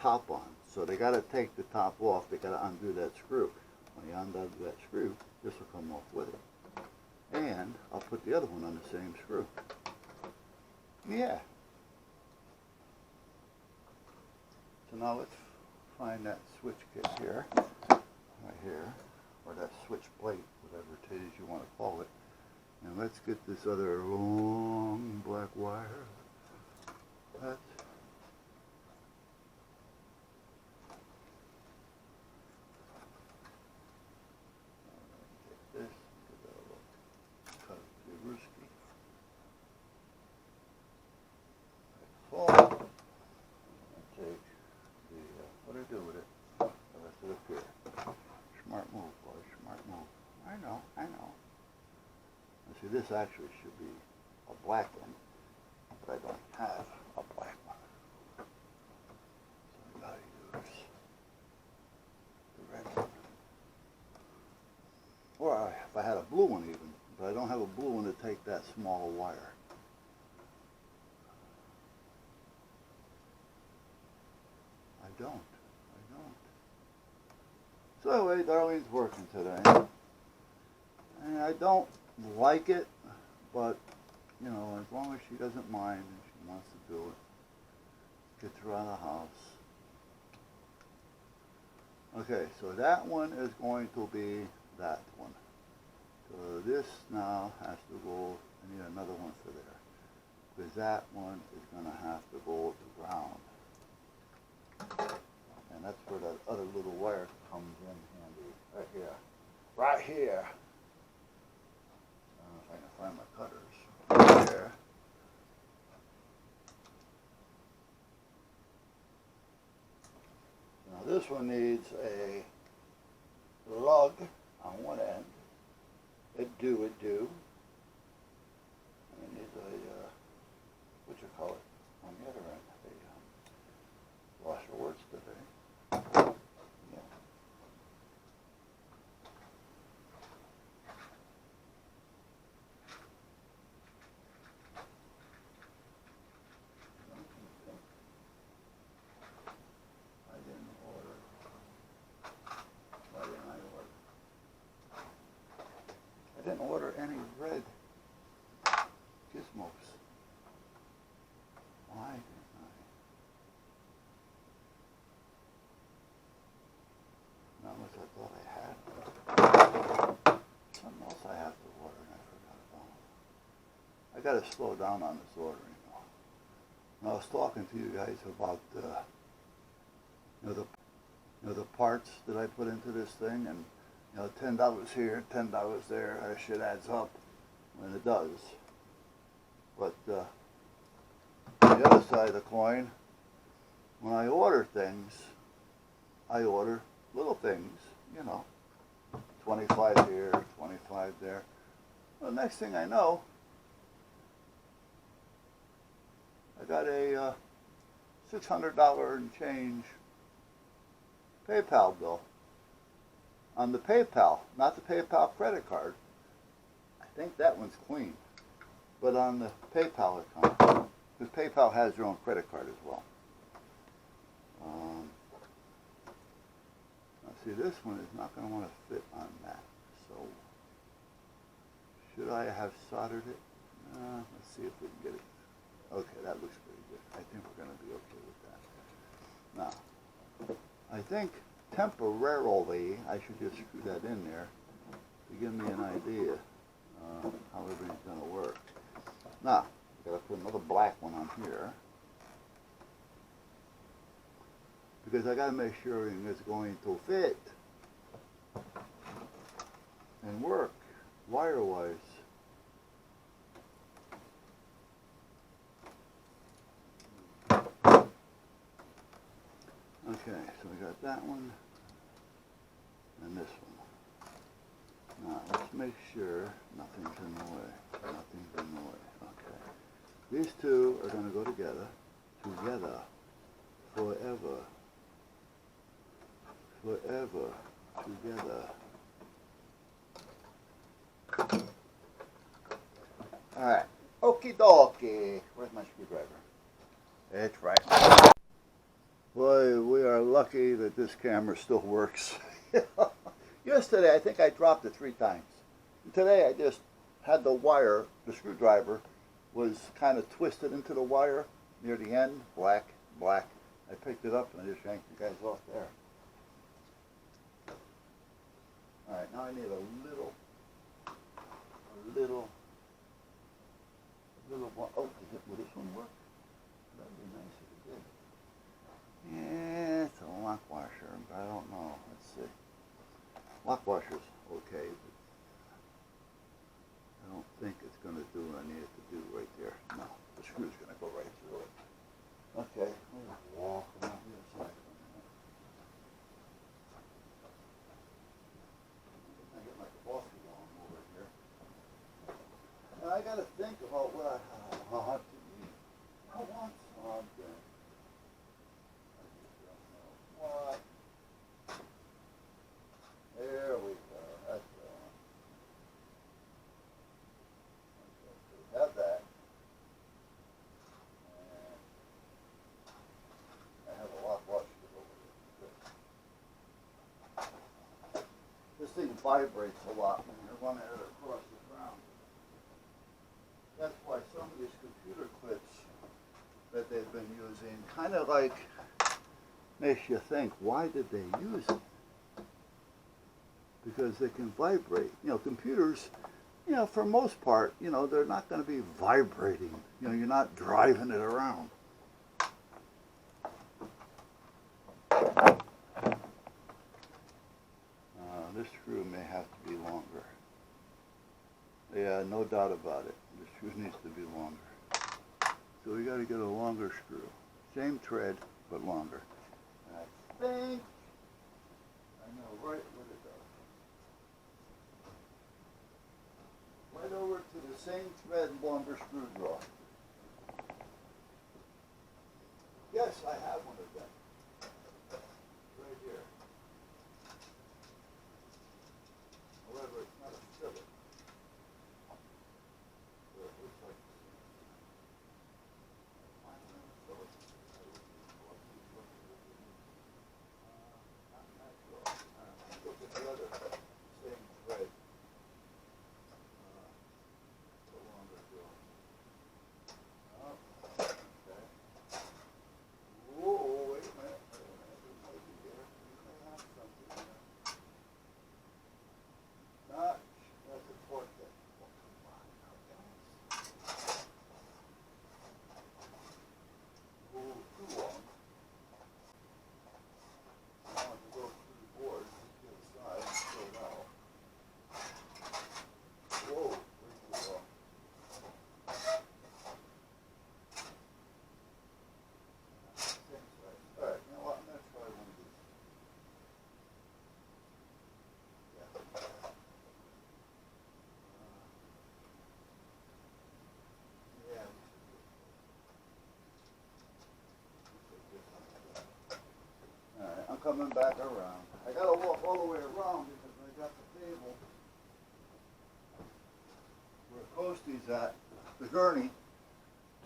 top on. So they got to take the top off. They got to undo that screw. When you undo that screw, this will come off with it. And I'll put the other one on the same screw. Yeah. So now let's find that switch kit here, right here, or that switch plate, whatever it is you want to call it. And let's get this other long black wire. That's take this, get that little cut the Ruski. Fall. Take the what do I do with it? The rest of it here. Smart move, boy. Smart move. I know. And see, this actually should be a black one, but I don't have a black one. So I gotta use the red one. Or if I had a blue one even, but I don't have a blue one to take that small wire. I don't. So anyway, Darlene's working today. And I don't like it, but, you know, as long as she doesn't mind and she wants to do it, gets her out of the house. Okay, so that one is going to be that one. So this now has to go, I need another one for there, because that one is going to have to go to ground. And that's where that other little wire comes in handy, right here. Right here. If I can find my cutters. Right there. Now this one needs a lug on one end. It do. And it needs a, what you call it, on the other end. Lost your words today. Yeah. I didn't order any red gizmos. Why didn't I? Not unless I thought I had. Something else I have to order and I forgot about. I gotta slow down on this ordering. I was talking to you guys about the parts that I put into this thing, and $10 here, $10 there. That shit adds up, and it does. But the other side of the coin, when I order things, I order little things, 25 here, 25 there. Well, next thing I know, I got a $600 and change PayPal bill on the PayPal, not the PayPal credit card. I think that one's clean, but on the PayPal account, because PayPal has their own credit card as well. See, this one is not going to want to fit on that, so should I have soldered it? Let's see if we can get it. Okay, that looks pretty good. I think we're going to be okay with that. Now, I think temporarily I should just screw that in there to give me an idea how everything's going to work. Now, I've got to put another black one on here, because I got to make sure everything is going to fit and work wire-wise. Okay, so we got that one and this one. Now, let's make sure nothing's in the way. Nothing's in the way. Okay. These two are going to go together. Forever. Together. Alright. Okie dokie. Where's my screwdriver? It's right. Boy, we lucky that this camera still works. Yesterday, I think I dropped it 3 times. Today, I just had the wire, the screwdriver was kind of twisted into the wire near the end, black. I picked it up and I just yanked you guys off there. All right, now I need a little one. Oh, will this one work? That'd be nice if it did. Yeah, it's a lock washer, but I don't know. Let's see. Lock washer's okay, but I don't think it's going to do what I need it to do right there. No, the screw's going to go right through it. Okay, let's walk around the other side. I get my coffee on over here. And I got to think about what I want to eat. I want something. I just don't know what. There we go. That's the one. Okay, so we have that. And I have a lock washer over here. This thing vibrates a lot when you're running it across the ground. That's why some of these computer clips that they've been using kind of like makes you think, why did they use it? Because they can vibrate. You know, computers, you know, for most part, you know, they're not going to be vibrating. You know, you're not driving it around. This screw may have to be longer. Yeah, no doubt about it. The screw needs to be longer. So we got to get a longer screw. Same thread, but longer. And I think I know right what it does. Right over to the same thread, longer screw draw. Yes, I have one of them. Right here. However, it's not a fillet. So it looks like look at the other same thread. The longer draw. Oh, okay. Whoa, wait a minute. It might be there. You may have something there. Not, that's a torque that. Oh, come on now, guys. Oh, too long. I want to go through the board to the side and show it out. Whoa, way too long. Same size. All right, you know what? I'm going to try one of these. Yeah. Yeah, all right, I'm coming back around. I gotta walk all the way around because I got the table where Costy's at, the gurney,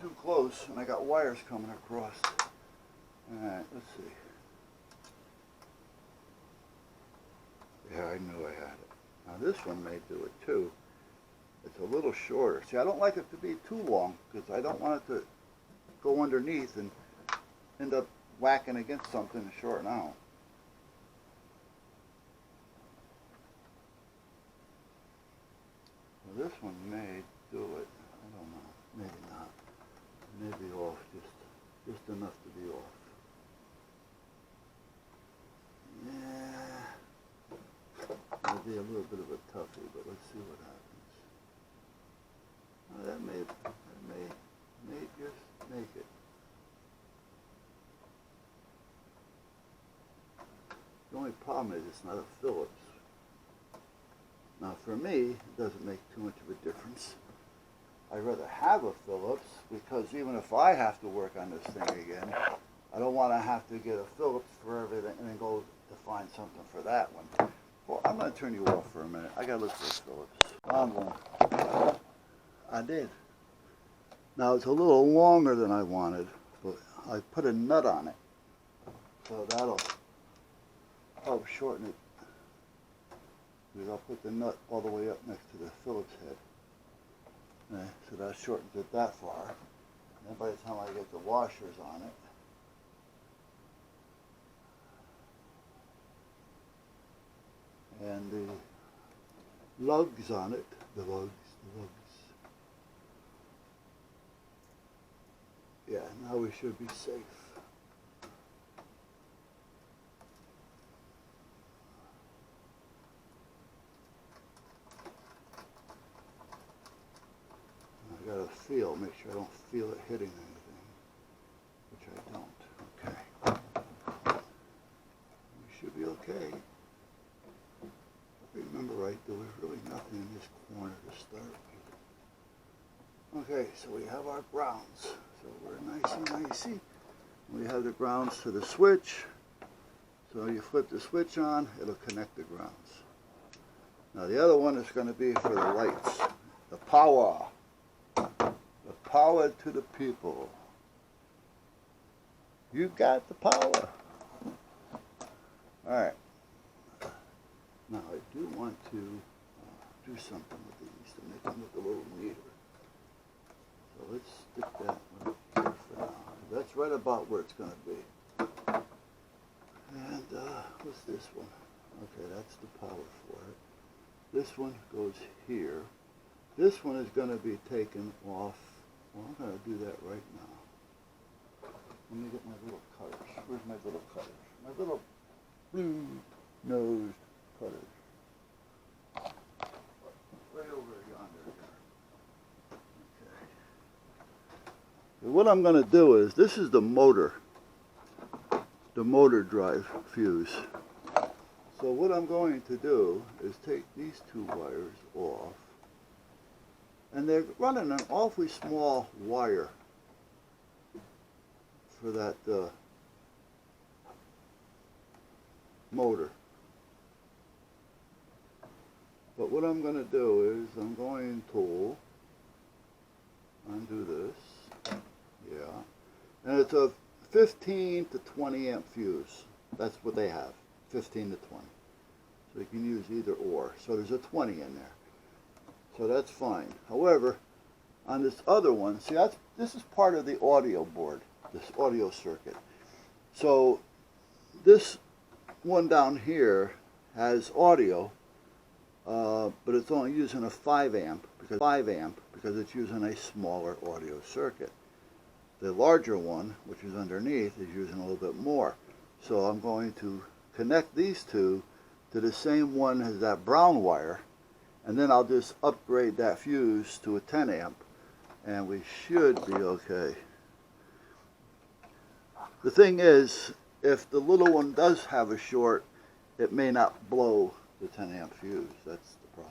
too close, and I got wires coming across. All right, let's see. Yeah, I knew I had it. Now this one may do it too. It's a little shorter. See, I don't like it to be too long because I don't want it to go underneath and end up whacking against something and shorting out. Well, this one may do it. I don't know. Maybe not. Maybe off, just enough to be off. Yeah. It'll be a little bit of a toughie, but let's see what happens. That may just make it. The only problem is it's not a Phillips. Now for me, it doesn't make too much of a difference. I'd rather have a Phillips because even if I have to work on this thing again, I don't want to have to get a Phillips for everything and then go to find something for that one. Well, I'm going to turn you off for a minute. I got to look for a Phillips. I'm going. I did. Now it's a little longer than I wanted, but I put a nut on it. So I'll shorten it. Because I'll put the nut all the way up next to the Phillips head. Okay, so that shortens it that far. And then by the time I get the washers on it, and the lugs on it, the lugs. Yeah, now we should be safe. I gotta feel, make sure I don't feel it hitting anything, which I don't. Okay. We should be okay. If I remember right, there was really nothing in this corner to start with. Okay, so we have our grounds. So we're nicey. We have the grounds to the switch. So you flip the switch on, it'll connect the grounds. Now the other one is going to be for the lights. The power. The power to the people. You got the power. Alright. Now I do want to do something with these to make them look a little neater. So let's stick that one here for now. That's right about where it's going to be. And what's this one? Okay, that's the power for it. This one goes here. This one is going to be taken off. Well, I'm going to do that right now. Let me get my little cutters. Where's my little cutters? My little blue-nosed cutters. Right over yonder. What I'm going to do is, this is the motor drive fuse. So what I'm going to do is take these two wires off, and they're running an awfully small wire for that motor. But what I'm going to do is, I'm going to undo this. Yeah, and it's a 15 to 20 amp fuse. That's what they have, 15 to 20. So you can use either or. So there's a 20 in there. So that's fine. However, on this other one, see, this is part of the audio board, this audio circuit. So this one down here has audio, but it's only using a 5 amp because it's using a smaller audio circuit. The larger one, which is underneath, is using a little bit more. So I'm going to connect these two to the same one as that brown wire, and then I'll just upgrade that fuse to a 10 amp, and we should be okay. The thing is, if the little one does have a short, it may not blow the 10 amp fuse. That's the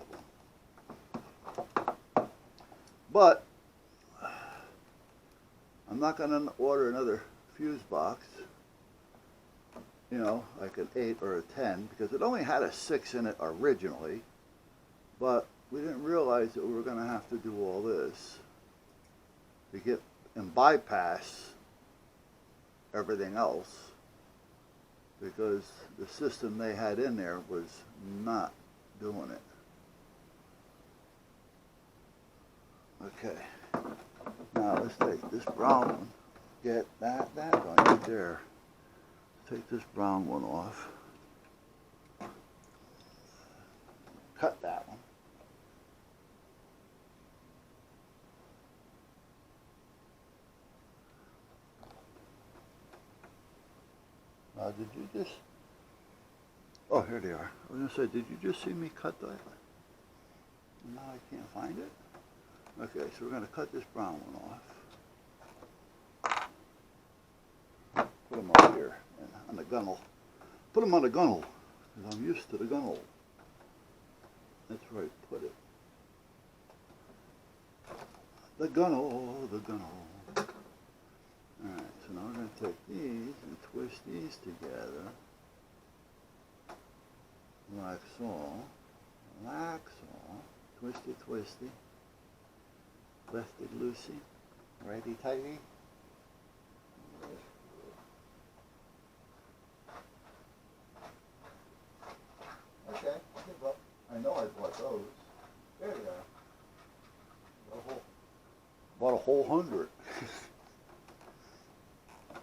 problem. But I'm not going to order another fuse box, you know, like an 8 or a 10, because it only had a 6 in it originally, but we didn't realize that we were going to have to do all this to get and bypass everything else, because the system they had in there was not doing it. Okay. Now let's take this brown one, get that going right there. Take this brown one off. Cut that one. Did you just... Oh, here they are. I was going to say, did you just see me cut that? Now I can't find it. Okay, so we're going to cut this brown one off. Put them up here on the gunnel. Put them on the gunnel, because I'm used to the gunnel. That's where I put it. The gunnel, the gunnel. Alright, so now we're going to take these and twist these together. Like so. Like so. Twisty, twisty. Lefty, loosey. Righty, tighty. whole 100.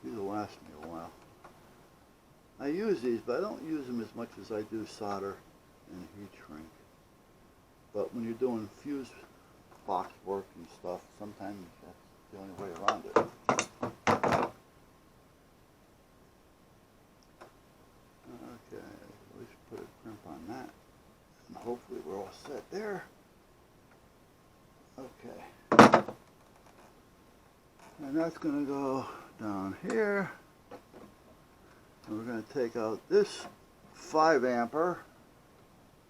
These will last me a while. I use these, but I don't use them as much as I do solder and heat shrink. But when you're doing fuse box work and stuff, sometimes that's the only way around it. Okay, let's put a crimp on that. And hopefully we're all set there. Okay. And that's going to go down here. And we're going to take out this 5 ampere.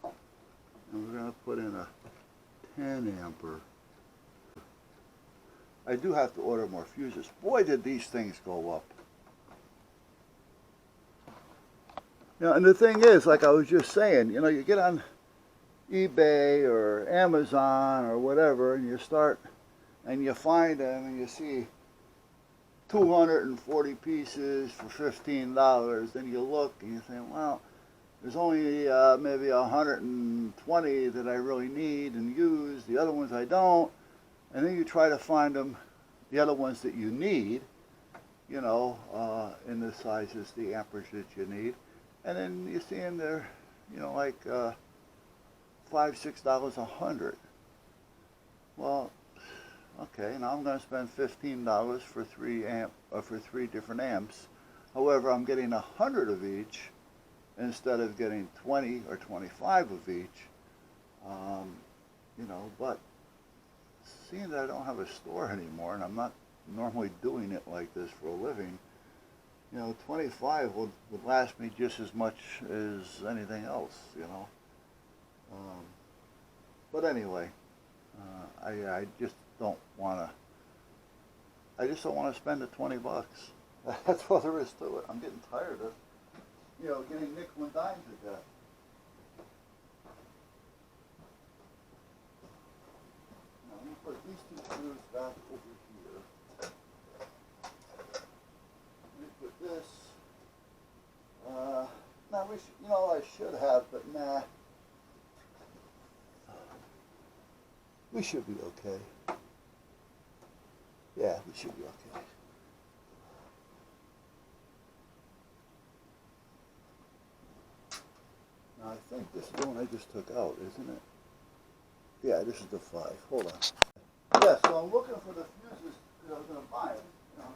And we're going to put in a 10 ampere. I do have to order more fuses. Boy, did these things go up. You know, and the thing is, like I was just saying, you know, you get on eBay or Amazon or whatever, and you start, and you find them, and you see 240 pieces for $15. Then you look, and you think, well, there's only maybe 120 that I really need and use. The other ones I don't. And then you try to find them, the other ones that you need, you know, in the sizes, the amperage that you need. And then you see them there, you know, like $5, $6 a 100. Well, okay, now I'm going to spend $15 for three different amps. However, I'm getting 100 of each instead of getting 20 or 25 of each. You know, but seeing that I don't have a store anymore, and I'm not normally doing it like this for a living, you know, 25 would last me just as much as anything else, you know. But anyway, I just don't want to. I just don't want to spend the 20 bucks. That's all there is to it. I'm getting tired of, you know, getting nickel and dime to death. Now, I'm going to put these two screws back over here. Let me put this. Now, you know, I should have, but nah. We should be okay. Yeah, we should be okay. Now, I think this is the one I just took out, isn't it? Yeah, this is the 5. Hold on. Yeah, so I'm looking for the fuses because I was going to buy them, you know.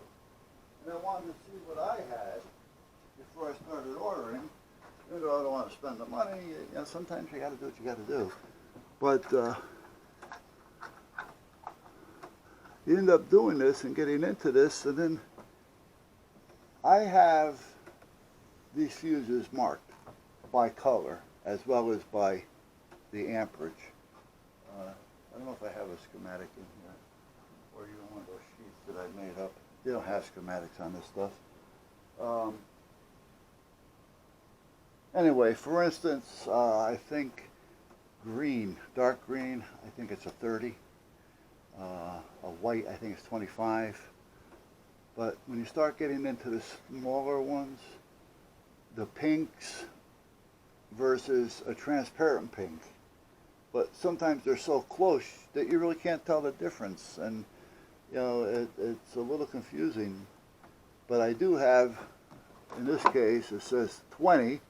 And I wanted to see what I had before I started ordering. You know, I don't want to spend the money. You know, sometimes you got to do what you got to do. But you end up doing this and getting into this, and then I have these fuses marked by color as well as by the amperage. I don't know if I have a schematic in here or even one of those sheets that I made up. They don't have schematics on this stuff. Anyway, for instance, I think green, dark green, I think it's a 30. A white, I think it's 25. But when you start getting into the smaller ones, the pinks versus a transparent pink. But sometimes they're so close that you really can't tell the difference. And, you know, it's a little confusing. But I do have, in this case, it says 20.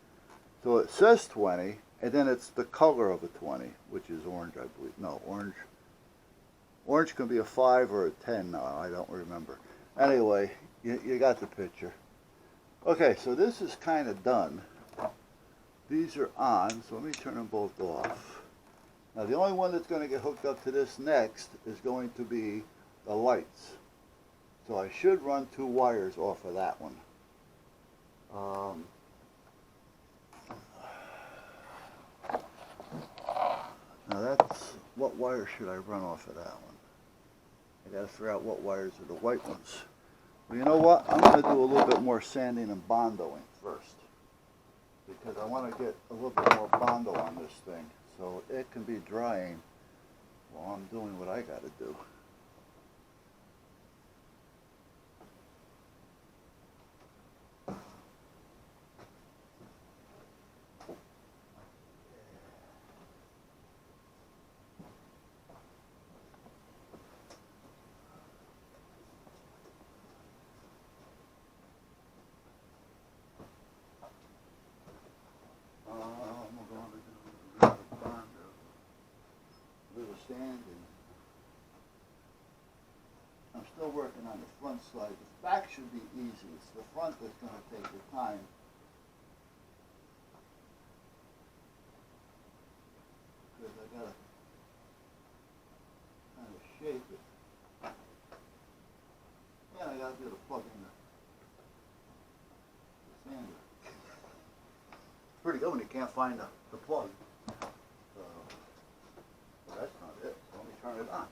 So it says 20, and then it's the color of a 20, which is orange, I believe. No, orange. Orange can be a 5 or a 10 now, I don't remember. Anyway, you got the picture. Okay, so this is kind of done. These are on, so let me turn them both off. Now the only one that's going to get hooked up to this next is going to be the lights. So I should run 2 wires off of that one. Now that's, what wire should I run off of that one? I got to figure out what wires are the white ones. Well, you know what? I'm going to do a little bit more sanding and bondoing first, because I want to get a little bit more bondo on this thing so it can be drying while I'm doing what I got to do. the front side. The back should be easy. It's the front that's going to take the time. Because I got to kind of shape it. And I got to be able to plug in the sander. Pretty good when you can't find the plug. But that's not it. So let me turn it on.